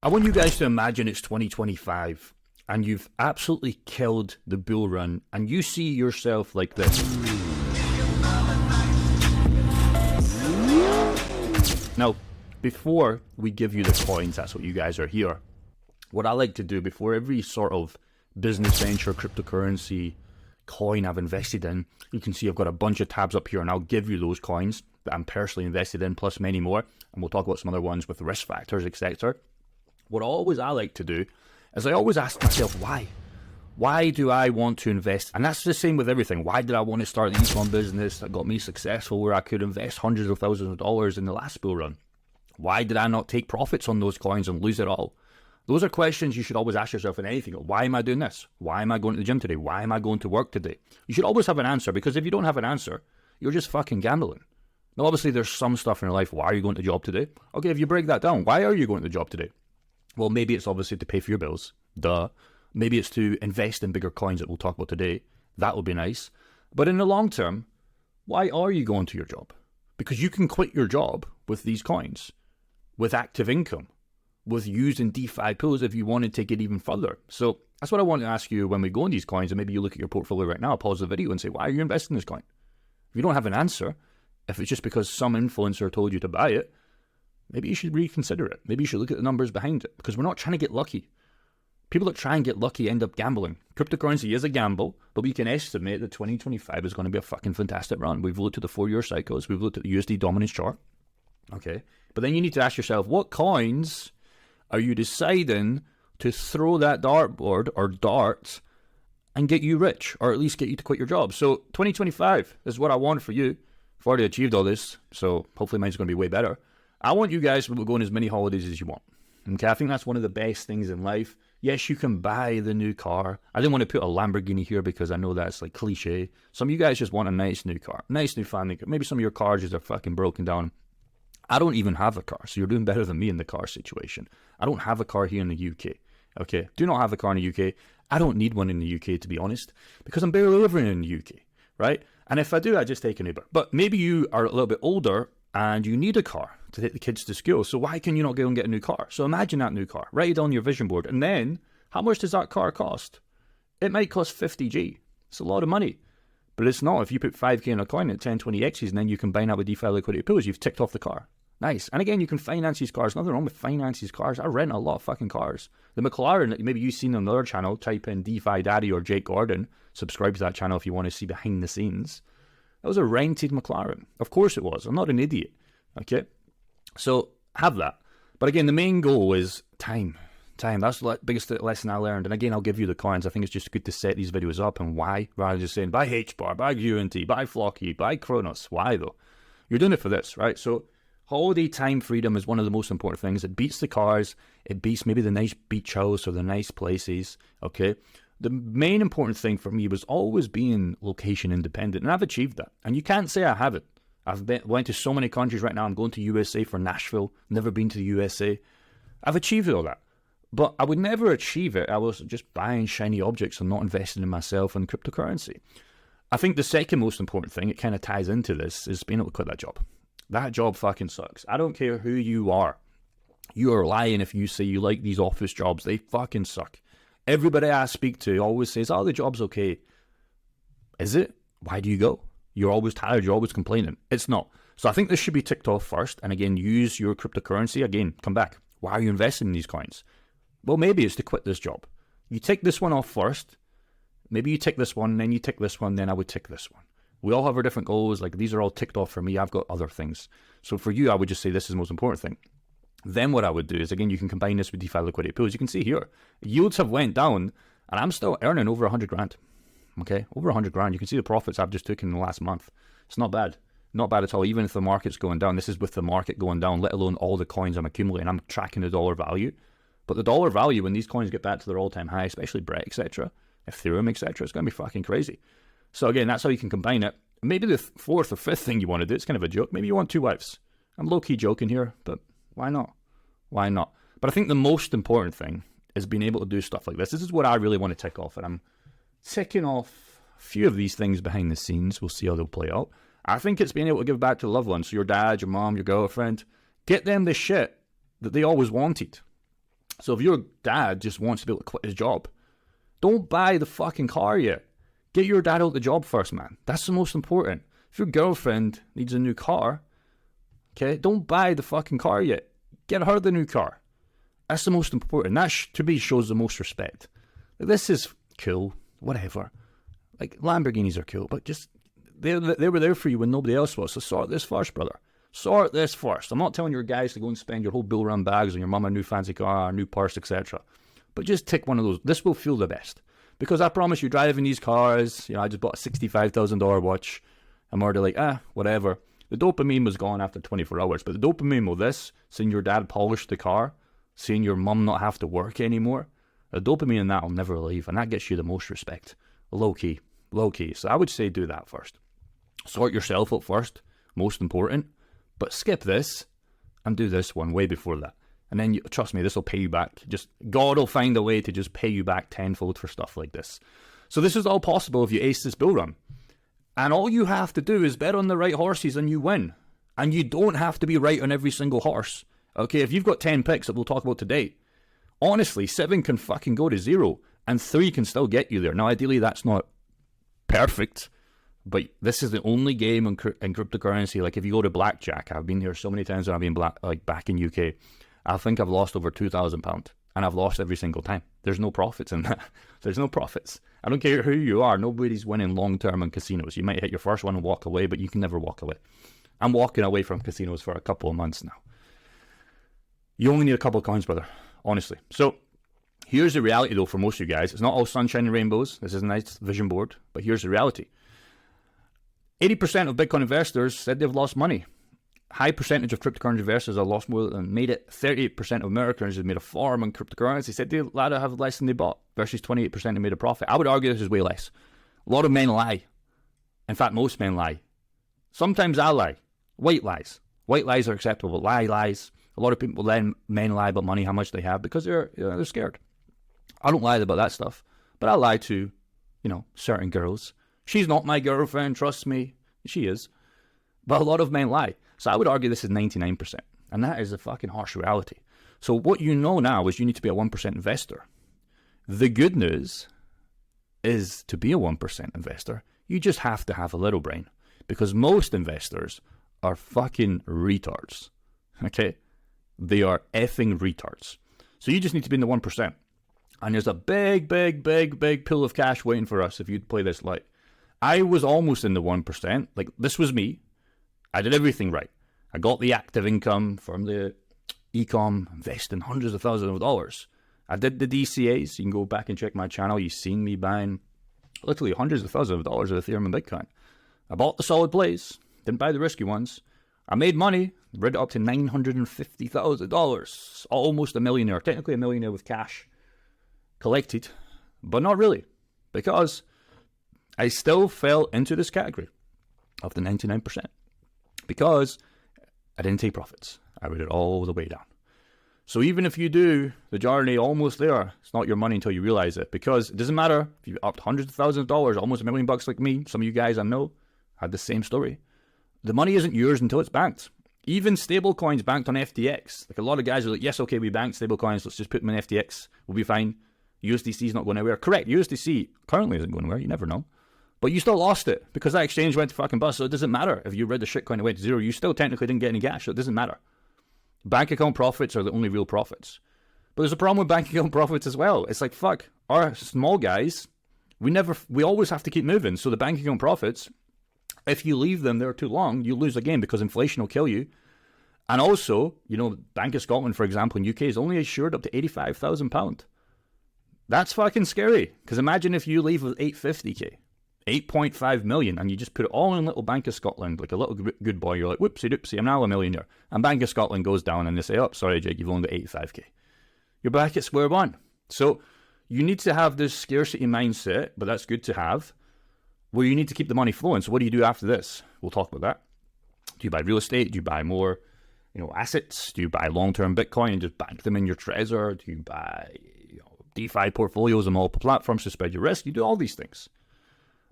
I want you guys to imagine it's 2025 and you've absolutely killed the bull run and you see yourself like this. Now, before we give you the coins, that's what you guys are here. What I like to do before every sort of business venture, cryptocurrency, coin I've invested in, you can see I've got a bunch of tabs up here and I'll give you those coins that I'm personally invested in plus many more. And we'll talk about some other ones with risk factors, etc. What I like to do is I always ask myself, why? Why do I want to invest? And that's the same with everything. Why did I want to start the econ business that got me successful where I could invest hundreds of thousands of dollars in the last bull run? Why did I not take profits on those coins and lose it all? Those are questions you should always ask yourself in anything. Why am I doing this? Why am I going to the gym today? Why am I going to work today? You should always have an answer, because if you don't have an answer, you're just fucking gambling. Now, obviously, there's some stuff in your life. Why are you going to the job today? Okay, if you break that down, why are you going to the job today? Well, maybe it's obviously to pay for your bills. Duh. Maybe it's to invest in bigger coins that we'll talk about today. That would be nice. But in the long term, why are you going to your job? Because you can quit your job with these coins, with active income, with using DeFi tools if you want to take it even further. So that's what I want to ask you when we go on these coins, and maybe you look at your portfolio right now, pause the video and say, why are you investing in this coin? If you don't have an answer, if it's just because some influencer told you to buy it, maybe you should reconsider it. Maybe you should look at the numbers behind it, because we're not trying to get lucky. People that try and get lucky end up gambling. Cryptocurrency is a gamble, but we can estimate that 2025 is going to be a fucking fantastic run. We've looked at the 4-year cycles. We've looked at the USD dominance chart. Okay. But then you need to ask yourself, what coins are you deciding to throw that dartboard or dart and get you rich, or at least get you to quit your job? So 2025 is what I want for you. I've already achieved all this, so hopefully mine's going to be way better. I want you guys to go on as many holidays as you want. Okay, I think that's one of the best things in life. Yes, you can buy the new car. I didn't want to put a Lamborghini here because I know that's like cliche. Some of you guys just want a nice new car, nice new family car. Maybe some of your cars just are fucking broken down. I don't even have a car, so you're doing better than me in the car situation. I don't have a car here in the UK. Okay, do not have a car in the UK. I don't need one in the UK, to be honest, because I'm barely living in the UK, right? And if I do, I just take an Uber. But maybe you are a little bit older and you need a car to take the kids to school. So why can you not go and get a new car? So imagine that new car. Write it on your vision board. And then, how much does that car cost? It might cost 50G. It's a lot of money. But it's not. If you put 5K in a coin at 10, 20X's, and then you combine that with DeFi liquidity pools, you've ticked off the car. Nice. And again, you can finance these cars. Nothing wrong with finance these cars. I rent a lot of fucking cars. The McLaren that maybe you've seen on another channel, type in DeFi Daddy or Jake Gordon. Subscribe to that channel if you want to see behind the scenes. That was a rented McLaren. Of course it was. I'm not an idiot. Okay? So have that. But again, the main goal is time. Time. That's the biggest lesson I learned. And again, I'll give you the coins. I think it's just good to set these videos up. And why? Rather than just saying, buy HBAR, buy UNT, buy Flocky, buy Kronos. Why though? You're doing it for this, right? So holiday time freedom is one of the most important things. It beats the cars. It beats maybe the nice beach house or the nice places. Okay? The main important thing for me was always being location independent. And I've achieved that. And you can't say I haven't. Went to so many countries right now. I'm going to USA for Nashville. Never been to the USA. I've achieved all that. But I would never achieve it. I was just buying shiny objects and not investing in myself and cryptocurrency. I think the second most important thing, it kind of ties into this, is being able to quit that job. That job fucking sucks. I don't care who you are. You are lying if you say you like these office jobs. They fucking suck. Everybody I speak to always says, oh, the job's okay. Is it? Why do you go? You're always tired. You're always complaining. It's not. So I think this should be ticked off first. And again, use your cryptocurrency. Again, come back. Why are you investing in these coins? Well, maybe it's to quit this job. You tick this one off first. Maybe you tick this one, then you tick this one, then I would tick this one. We all have our different goals. Like these are all ticked off for me. I've got other things. So for you, I would just say this is the most important thing. Then what I would do is, again, you can combine this with DeFi liquidity pools. You can see here, yields have went down and I'm still earning over 100 grand. Okay, over 100 grand. You can see the profits I've just took in the last month. It's not bad. Not bad at all. Even if the market's going down, this is with the market going down, let alone all the coins I'm accumulating. I'm tracking the dollar value. But the dollar value, when these coins get back to their all-time high, especially Brett, etc., Ethereum, etc., it's going to be fucking crazy. So again, that's how you can combine it. Maybe the fourth or fifth thing you want to do, it's kind of a joke. Maybe you want 2 wives. I'm low-key joking here, but why not? Why not? But I think the most important thing is being able to do stuff like this. This is what I really want to tick off, and I'm ticking off a few of these things behind the scenes. We'll see how they'll play out. I think it's being able to give back to loved ones. So your dad, your mom, your girlfriend, get them the shit that they always wanted. So if your dad just wants to be able to quit his job, don't buy the fucking car yet. Get your dad out the job first, man. That's the most important. If your girlfriend needs a new car, okay, don't buy the fucking car yet. Get her the new car. That's the most important. That, to me, shows the most respect. Like, this is cool, whatever. Like, Lamborghinis are cool, but just, they were there for you when nobody else was. So sort this first, brother. Sort this first. I'm not telling your guys to go and spend your whole bill run bags on your mum a new fancy car, a new purse, etc. But just tick one of those. This will feel the best. Because I promise you, driving these cars, I just bought a $65,000 watch. I'm already like, whatever. The dopamine was gone after 24 hours. But the dopamine with this, seeing your dad polish the car, seeing your mum not have to work anymore, the dopamine in that will never leave. And that gets you the most respect. Low key. So I would say do that first. Sort yourself out first. Most important. But skip this and do this one way before that. And then, trust me, this will pay you back. Just God will find a way to just pay you back tenfold for stuff like this. So this is all possible if you ace this bull run. And all you have to do is bet on the right horses and you win. And you don't have to be right on every single horse. Okay, if you've got 10 picks that we'll talk about today, honestly, 7 can fucking go to 0 and 3 can still get you there. Now, ideally, that's not perfect. But this is the only game in cryptocurrency. Like if you go to blackjack, I've been here so many times when I've been back in UK. I think I've lost over £2,000 and I've lost every single time. There's no profits in that. There's no profits. I don't care who you are. Nobody's winning long term in casinos. You might hit your first one and walk away, but you can never walk away. I'm walking away from casinos for a couple of months now. You only need a couple of coins, brother. Honestly. So here's the reality though for most of you guys. It's not all sunshine and rainbows. This is a nice vision board, but here's the reality. 80% of Bitcoin investors said they've lost money. High percentage of cryptocurrency investors have lost more than made it. 38% of Americans who made a farm on cryptocurrency said they'd rather have less than they bought versus 28% who made a profit. I would argue this is way less. A lot of men lie. In fact, most men lie. Sometimes I lie. White lies. White lies are acceptable. Lies. A lot of people then men lie about money, how much they have, because they're scared. I don't lie about that stuff, but I lie to, certain girls. She's not my girlfriend, trust me. She is. But a lot of men lie. So I would argue this is 99%. And that is a fucking harsh reality. So what you know now is you need to be a 1% investor. The good news is to be a 1% investor, you just have to have a little brain. Because most investors are fucking retards. Okay? They are effing retards. So you just need to be in the 1%. And there's a big pool of cash waiting for us if you'd play this light. I was almost in the 1%. Like, this was me. I did everything right. I got the active income from the ecom, investing hundreds of thousands of dollars. I did the DCAs. You can go back and check my channel. You've seen me buying literally hundreds of thousands of dollars of Ethereum and Bitcoin. I bought the solid plays. Didn't buy the risky ones. I made money. Read it up to $950,000. Almost a millionaire. Technically a millionaire with cash collected. But not really. Because I still fell into this category of the 99%. Because I didn't take profits. I read it all the way down. So even if you do the journey almost there, it's not your money until you realize it. Because it doesn't matter if you've upped hundreds of thousands of dollars, almost $1 million like me. Some of you guys I know had the same story. The money isn't yours until it's banked. Even stable coins banked on FTX. Like a lot of guys are like, yes, okay, we banked stable coins. Let's just put them in FTX. We'll be fine. USDC is not going anywhere. Correct. USDC currently isn't going anywhere. You never know. But you still lost it because that exchange went to fucking bust. So it doesn't matter if you read the shitcoin and went to zero. You still technically didn't get any cash. So it doesn't matter. Bank account profits are the only real profits. But there's a problem with bank account profits as well. It's like, fuck, our small guys, we always have to keep moving. So the bank account profits, if you leave them there too long, you lose again because inflation will kill you. And also, Bank of Scotland, for example, in UK is only assured up to £85,000. That's fucking scary. Because imagine if you leave with 850k. 8.5 million, and you just put it all in little Bank of Scotland, like a little good boy. You're like, whoopsie doopsie, I'm now a millionaire. And Bank of Scotland goes down and they say, oh, sorry, Jake, you've only got 85k. You're back at square one. So you need to have this scarcity mindset, but that's good to have, where you need to keep the money flowing. So what do you do after this? We'll talk about that. Do you buy real estate? Do you buy more, assets? Do you buy long-term Bitcoin and just bank them in your Trezor? Do you buy, DeFi portfolios on multiple platforms to spread your risk? You do all these things.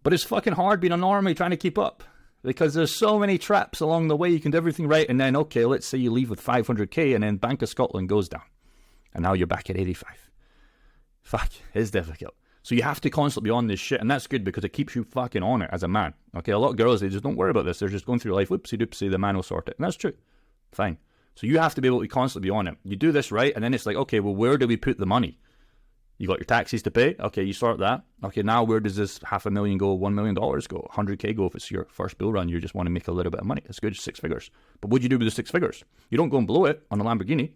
But it's fucking hard being a normie trying to keep up because there's so many traps along the way. You can do everything right, and then, okay, let's say you leave with 500k and then Bank of Scotland goes down. And now you're back at 85. Fuck, it's difficult. So you have to constantly be on this shit, and that's good because it keeps you fucking on it as a man. Okay, a lot of girls, they just don't worry about this. They're just going through life, whoopsie doopsie, the man will sort it. And that's true. Fine. So you have to be able to constantly be on it. You do this right, and then it's like, okay, well, where do we put the money? You got your taxes to pay. Okay, you sort that. Okay, now where does this $500,000 go, $1 million go, $100K go if it's your first bull run? You just want to make a little bit of money. That's good, 6 figures. But what do you do with the 6 figures? You don't go and blow it on a Lamborghini.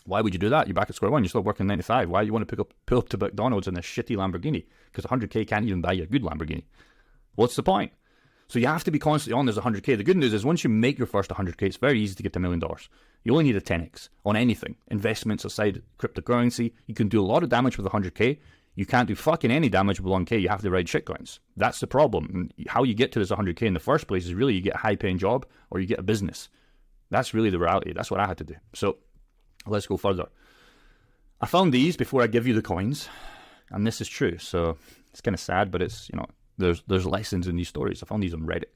Why would you do that? You're back at square one. You're still working 9 to 5. Why do you want to pull up to McDonald's in a shitty Lamborghini? Because 100K can't even buy you a good Lamborghini. What's the point? So you have to be constantly on. There's 100K. The good news is once you make your first 100K, it's very easy to get to $1 million. You only need a 10x on anything. Investments aside, cryptocurrency. You can do a lot of damage with 100K. You can't do fucking any damage with 1K. You have to ride shitcoins. That's the problem. And how you get to this 100K in the first place is really you get a high-paying job or you get a business. That's really the reality. That's what I had to do. So let's go further. I found these before I give you the coins, and this is true. So it's kind of sad, but it's, you know, there's lessons in these stories. I found these on Reddit.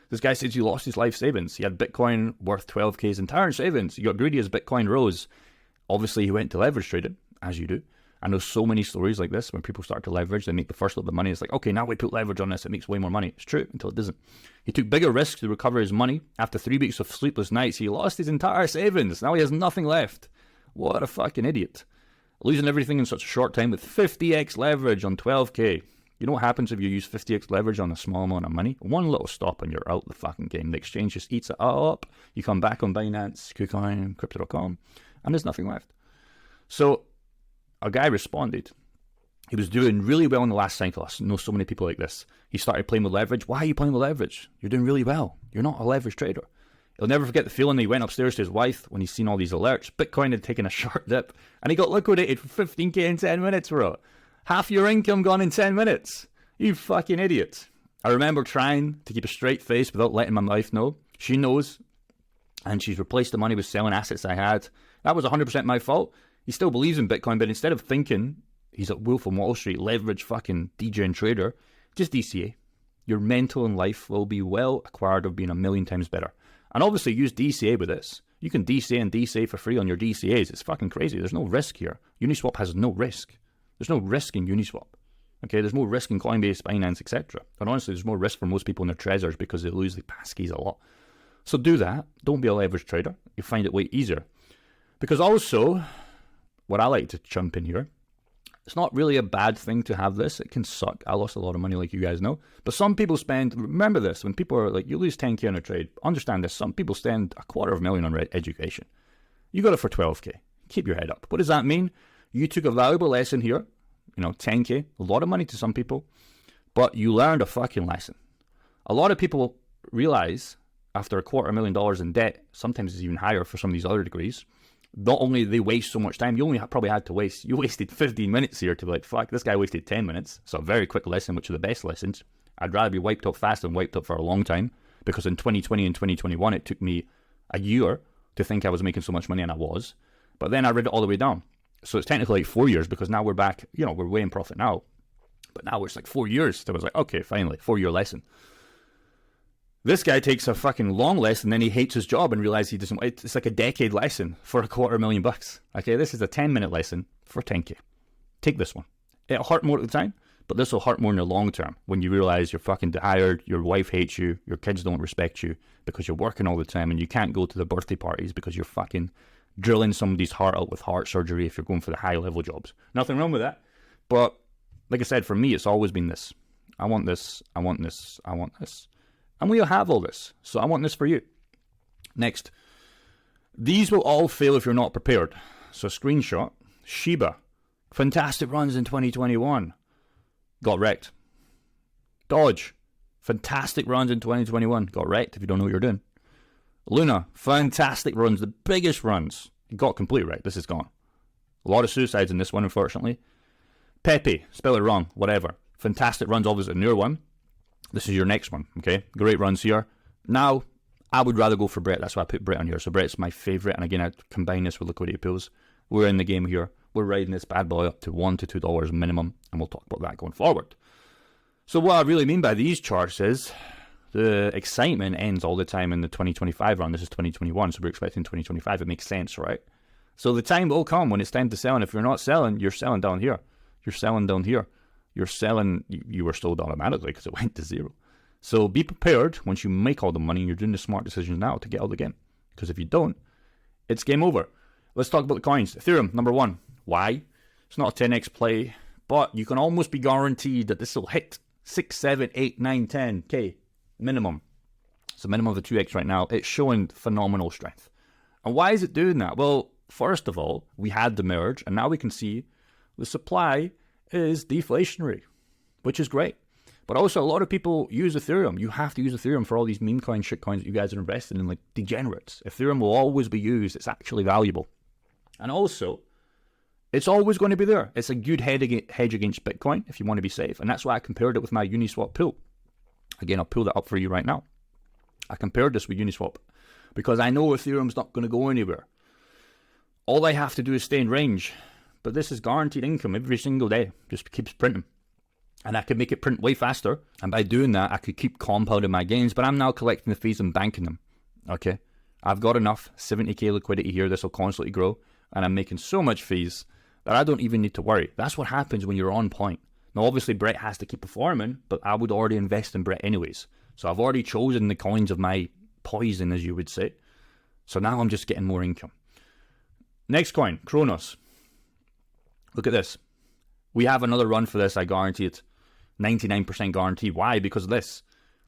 This guy says he lost his life savings. He had Bitcoin worth 12K his entire savings. He got greedy as Bitcoin rose. Obviously, he went to leverage trading, as you do. I know so many stories like this. When people start to leverage, they make the first little bit of money. It's like, okay, now we put leverage on this. It makes way more money. It's true until it doesn't. He took bigger risks to recover his money. After 3 weeks of sleepless nights, he lost his entire savings. Now he has nothing left. What a fucking idiot. Losing everything in such a short time with 50x leverage on 12K. You know what happens if you use 50x leverage on a small amount of money? One little stop and you're out the fucking game. The exchange just eats it up. You come back on Binance, KuCoin, Crypto.com, and there's nothing left. So a guy responded. He was doing really well in the last cycle. I know so many people like this. He started playing with leverage. Why are you playing with leverage? You're doing really well. You're not a leverage trader. He'll never forget the feeling he went upstairs to his wife when he's seen all these alerts. Bitcoin had taken a short dip and he got liquidated for 15K in 10 minutes, bro. Half your income gone in 10 minutes. You fucking idiot. I remember trying to keep a straight face without letting my wife know. She knows. And she's replaced the money with selling assets I had. That was 100% my fault. He still believes in Bitcoin, but instead of thinking he's a wolf on Wall Street, leverage fucking DJ and trader, just DCA. Your mental and life will be well acquired of being a million times better. And obviously use DCA with this. You can DCA and DCA for free on your DCAs. It's fucking crazy. There's no risk here. Uniswap has no risk. There's no risk in Uniswap. Okay, there's more risk in Coinbase, Binance, etc. And honestly, there's more risk for most people in their treasures because they lose the passkeys a lot. So do that. Don't be a leverage trader. You'll find it way easier. Because also, what I like to jump in here, it's not really a bad thing to have this. It can suck. I lost a lot of money, like you guys know. But some people spend, remember this, when people are like, you lose 10K on a trade, understand this, some people spend $250,000 on education. You got it for 12K. Keep your head up. What does that mean? You took a valuable lesson here, 10K, a lot of money to some people, but you learned a fucking lesson. A lot of people realize after $250,000 in debt, sometimes it's even higher for some of these other degrees, not only they waste so much time, you only probably had to waste, you wasted 15 minutes here to be like, fuck, this guy wasted 10 minutes. So a very quick lesson, which are the best lessons. I'd rather be wiped up fast than wiped up for a long time, because in 2020 and 2021, it took me a year to think I was making so much money, and I was. But then I read it all the way down. So it's technically like 4 years, because now we're back, we're way in profit now. But now it's like 4 years. So I was like, okay, finally, 4-year lesson. This guy takes a fucking long lesson, then he hates his job and realizes he doesn't. It's like a decade lesson for $250,000. Okay, this is a 10-minute lesson for 10K. Take this one. It'll hurt more at the time, but this will hurt more in the long term when you realize you're fucking tired, your wife hates you, your kids don't respect you because you're working all the time and you can't go to the birthday parties because you're fucking drilling somebody's heart out with heart surgery if you're going for the high-level jobs. Nothing wrong with that. But like I said, for me, it's always been this. I want this, I want this, I want this. And we'll have all this. So I want this for you. Next. These will all fail if you're not prepared. So screenshot. Shiba. Fantastic runs in 2021. Got wrecked. Dodge. Fantastic runs in 2021. Got wrecked if you don't know what you're doing. Luna. Fantastic runs. The biggest runs. Got completely wrecked. This is gone. A lot of suicides in this one, unfortunately. Pepe. Spell it wrong. Whatever. Fantastic runs. Obviously a newer one. This is your next one, okay? Great runs here. Now, I would rather go for Brett. That's why I put Brett on here. So Brett's my favorite. And again, I combine this with liquidity pools. We're in the game here. We're riding this bad boy up to $1 to $2 minimum. And we'll talk about that going forward. So what I really mean by these charts is the excitement ends all the time in the 2025 run. This is 2021, so we're expecting 2025. It makes sense, right? So the time will come when it's time to sell, and if you're not selling, you're selling down here. You're selling down here. You're selling, you were sold automatically because it went to zero. So be prepared once you make all the money and you're doing the smart decisions now to get out of the game. Because if you don't, it's game over. Let's talk about the coins. Ethereum, number one. Why? It's not a 10x play, but you can almost be guaranteed that this will hit 6, 7, 8, 9, 10K minimum. It's a minimum of the 2x right now. It's showing phenomenal strength. And why is it doing that? Well, first of all, we had the merge, and now we can see the supply is deflationary, which is great. But also, a lot of people use Ethereum. You have to use Ethereum for all these meme coins, shit coins that you guys are invested in, like degenerates. Ethereum will always be used. It's actually valuable. And also, it's always going to be there. It's a good hedge against Bitcoin if you want to be safe. And that's why I compared it with my Uniswap pool. Again, I'll pull that up for you right now. I compared this with Uniswap because I know Ethereum's not going to go anywhere. All I have to do is stay in range. But this is guaranteed income every single day. Just keeps printing. And I could make it print way faster. And by doing that, I could keep compounding my gains. But I'm now collecting the fees and banking them. Okay? I've got enough 70k liquidity here. This will constantly grow. And I'm making so much fees that I don't even need to worry. That's what happens when you're on point. Now, obviously, Brett has to keep performing. But I would already invest in Brett anyways. So I've already chosen the coins of my poison, as you would say. So now I'm just getting more income. Next coin, Kronos. Look at this. We have another run for this, I guarantee it. 99% guarantee. Why? Because of this.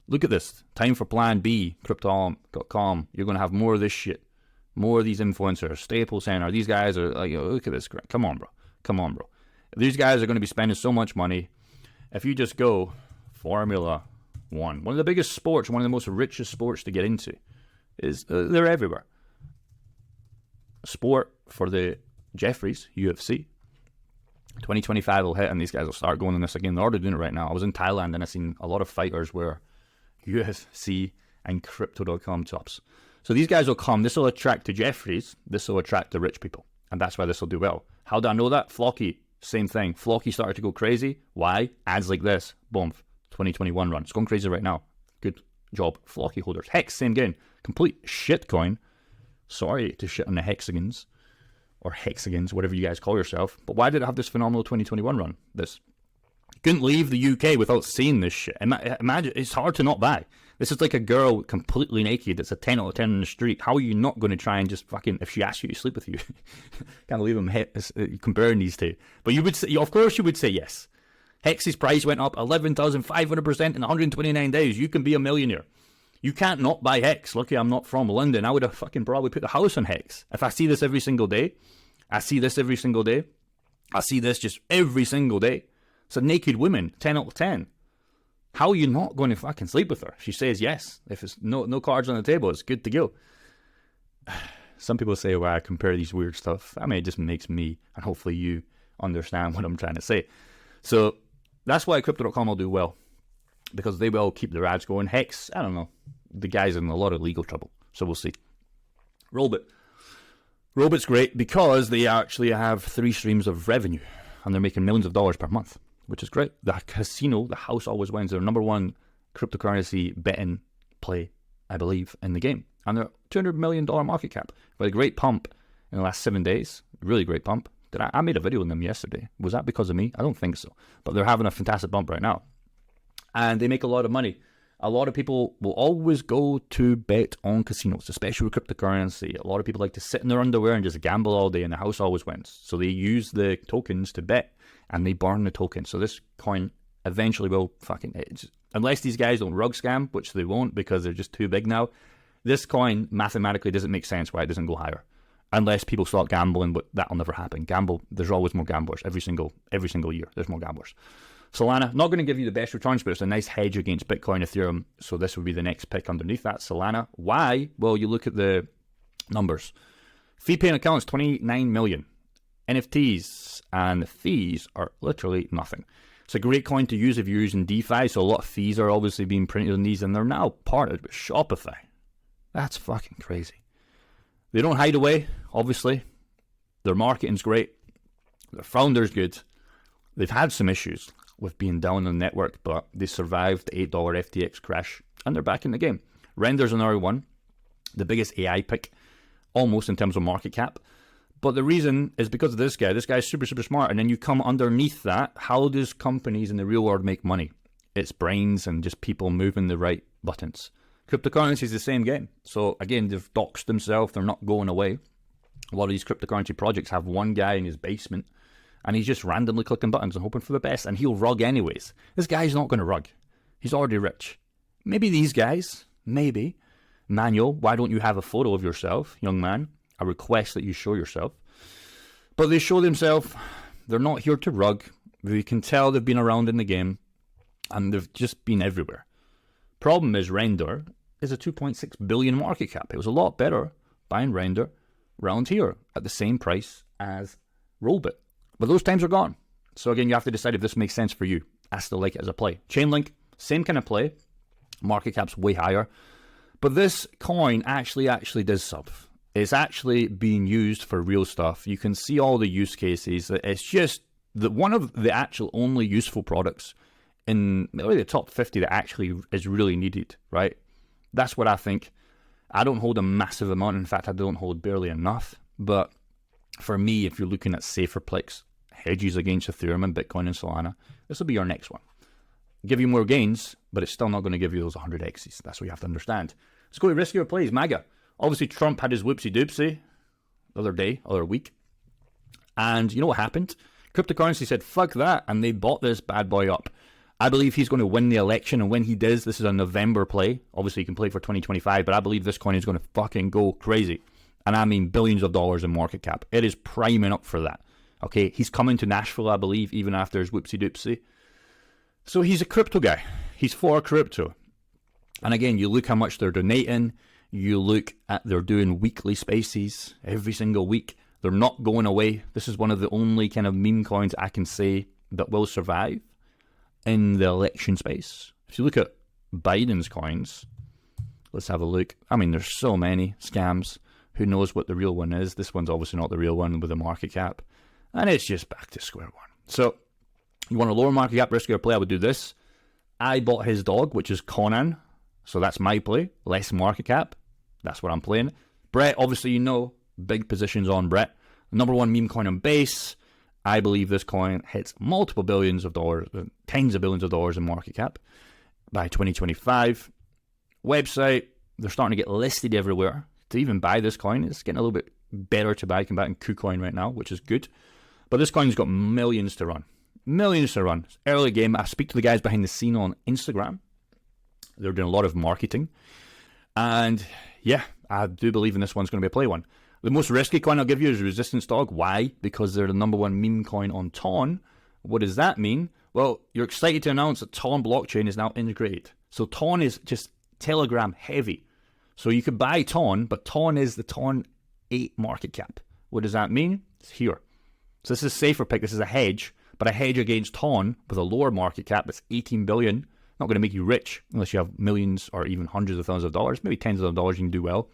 Look at this. Time for plan B, crypto.com. You're going to have more of this shit. More of these influencers. Staples Center. These guys are like, look at this. Come on, bro. Come on, bro. These guys are going to be spending so much money. If you just go Formula 1, one of the biggest sports, one of the most richest sports to get into, is they're everywhere. Sport for the Jeffries, UFC. 2025 will hit and these guys will start going on this again. They're already doing it right now. I was in Thailand and I've seen a lot of fighters wear UFC and crypto.com tops. So these guys will come. This will attract the Jeffries. This will attract the rich people. And that's why this will do well. How do I know that? Flocky, same thing. Flocky started to go crazy. Why? Ads like this. Boom. 2021 run. It's going crazy right now. Good job, Flocky holders. Hex, same again. Complete shit coin. Sorry to shit on the hexagons. Or hexagons, whatever you guys call yourself. But why did it have this phenomenal 2021 run? This. You couldn't leave the UK without seeing this shit. Imagine, it's hard to not buy. This is like a girl completely naked. It's a 10 out of 10 in the street. How are you not going to try and just fucking, if she asks you to sleep with you, can't believe I'm comparing these two. But you would say, of course you would say yes. Hex's price went up 11,500% in 129 days. You can be a millionaire. You can't not buy Hex. Lucky I'm not from London. I would have fucking probably put a house on Hex. If I see this every single day, I see this every single day. I see this just every single day. It's a naked woman, 10 out of 10. How are you not going to fucking sleep with her? She says yes. If it's no cards on the table, it's good to go. Some people say, well, I compare these weird stuff. I mean, it just makes me, and hopefully you understand what I'm trying to say. So that's why Crypto.com will do well. Because they will keep their ads going. Hex, I don't know. The guy's in a lot of legal trouble. So we'll see. Rollbit. Rollbit's great because they actually have 3 streams of revenue. And they're making millions of dollars per month. Which is great. The casino, the house always wins. They're number 1 cryptocurrency betting play, I believe, in the game. And they're $200 million market cap. With a great pump in the last 7 days. Really great pump. I made a video on them yesterday. Was that because of me? I don't think so. But they're having a fantastic bump right now. And they make a lot of money. A lot of people will always go to bet on casinos, especially with cryptocurrency. A lot of people like to sit in their underwear and just gamble all day, and the house always wins. So they use the tokens to bet, and they burn the tokens. So this coin eventually will fucking... unless these guys don't rug scam, which they won't because they're just too big now, this coin mathematically doesn't make sense why it doesn't go higher. Unless people start gambling, but that'll never happen. There's always more gamblers. Every single year, there's more gamblers. Solana, not going to give you the best returns, but it's a nice hedge against Bitcoin, Ethereum. So this would be the next pick underneath that. Solana. Why? Well, you look at the numbers. Fee paying accounts, 29 million. NFTs and fees are literally nothing. It's a great coin to use if you're using DeFi. So a lot of fees are obviously being printed on these, and they're now partnered with Shopify. That's fucking crazy. They don't hide away, obviously. Their marketing's great. Their founder's good. They've had some issues with being down on the network, but they survived the $8 FTX crash, and they're back in the game. Render's another one, the biggest AI pick, almost in terms of market cap, But the reason is because of this guy. This guy's super, super smart. And then you come underneath that. How does companies in the real world make money? It's brains and just people moving the right buttons. Cryptocurrency is the same game. So again, they've doxed themselves. They're not going away. A lot of these cryptocurrency projects have one guy in his basement and he's just randomly clicking buttons and hoping for the best. And he'll rug anyways. This guy's not going to rug. He's already rich. Maybe these guys, maybe. Manuel, why don't you have a photo of yourself, young man? I request that you show yourself. But they show themselves. They're not here to rug. We can tell they've been around in the game. And they've just been everywhere. Problem is, Render is a 2.6 billion market cap. It was a lot better buying Render around here at the same price as Rollbit. But those times are gone. So again, you have to decide if this makes sense for you. I still like it as a play. Chainlink, same kind of play. Market cap's way higher. But this coin actually does stuff. It's actually being used for real stuff. You can see all the use cases. It's just one of the actual only useful products in maybe the top 50 that actually is really needed, right? That's what I think. I don't hold a massive amount. In fact, I don't hold barely enough. But for me, if you're looking at safer picks, hedges against Ethereum and Bitcoin and Solana, this will be your next one. Give you more gains, but it's still not going to give you those 100x's. That's what you have to understand. Let's go to riskier plays. MAGA. Obviously, Trump had his whoopsie-doopsie the other week. And you know what happened? Cryptocurrency said, fuck that, and they bought this bad boy up. I believe he's going to win the election, and when he does, this is a November play. Obviously, you can play for 2025, but I believe this coin is going to fucking go crazy. And I mean billions of dollars in market cap. It is priming up for that. Okay, he's coming to Nashville, I believe, even after his whoopsie-doopsie. So he's a crypto guy. He's for crypto. And again, you look how much they're donating. You look at they're doing weekly spaces every single week. They're not going away. This is one of the only kind of meme coins I can say that will survive in the election space. If you look at Biden's coins, let's have a look. I mean, there's so many scams. Who knows what the real one is? This one's obviously not the real one with a market cap. And it's just back to square one. So, you want a lower market cap, riskier play, I would do this. I bought his dog, which is Conan. So that's my play. Less market cap. That's what I'm playing. Brett, obviously you know, big positions on Brett. Number one meme coin on base. I believe this coin hits multiple billions of dollars, tens of billions of dollars in market cap by 2025. Website, they're starting to get listed everywhere. To even buy this coin, it's getting a little bit better to buy. You can buy it in KuCoin right now, which is good. But this coin's got millions to run. Millions to run. It's early game. I speak to the guys behind the scene on Instagram. They're doing a lot of marketing. And yeah, I do believe in this one's going to be a play one. The most risky coin I'll give you is Resistance Dog. Why? Because they're the number one meme coin on Ton. What does that mean? Well, you're excited to announce that Ton blockchain is now integrated. So Ton is just Telegram heavy. So you could buy Ton, but Ton is the Ton 8 market cap. What does that mean? It's here. So this is a safer pick. This is a hedge, but a hedge against Ton with a lower market cap that's 18 billion. Not going to make you rich unless you have millions or even hundreds of thousands of dollars. Maybe tens of dollars you can do well.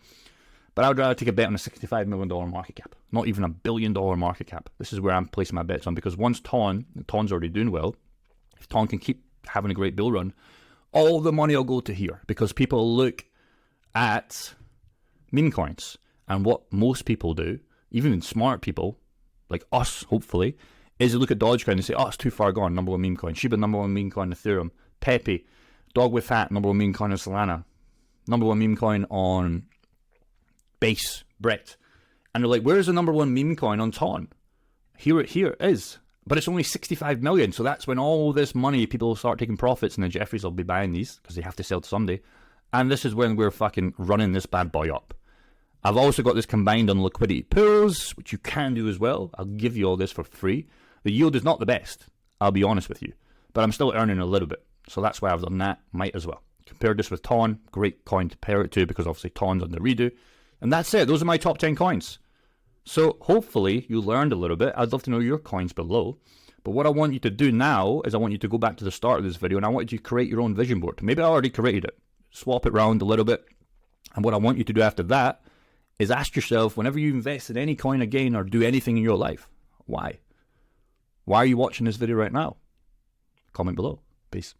But I would rather take a bet on a $65 million market cap. Not even $1 billion market cap. This is where I'm placing my bets on, because once Ton's already doing well, if Ton can keep having a great bull run, all the money will go to here, because people look at meme coins. And what most people do, even smart people, like us, hopefully, is they look at Dogecoin and say, oh, it's too far gone, number one meme coin. Shiba, number one meme coin, Ethereum. Pepe, Dog with Hat, number one meme coin on Solana. Number one meme coin on Base, Brett. And they're like, where's the number one meme coin on Ton? Here it is. But it's only 65 million. So that's when all this money, people will start taking profits, and then Jeffries will be buying these because they have to sell to someday. And this is when we're fucking running this bad boy up. I've also got this combined on liquidity pools, which you can do as well. I'll give you all this for free. The yield is not the best, I'll be honest with you. But I'm still earning a little bit. So that's why I've done that. Might as well. Compared this with Ton. Great coin to pair it to, because obviously Ton's on the redo. And that's it. Those are my top 10 coins. So hopefully you learned a little bit. I'd love to know your coins below. But what I want you to do now is I want you to go back to the start of this video, and I want you to create your own vision board. Maybe I already created it. Swap it around a little bit. And what I want you to do after that is ask yourself, whenever you invest in any coin again or do anything in your life, why? Why are you watching this video right now? Comment below. Peace.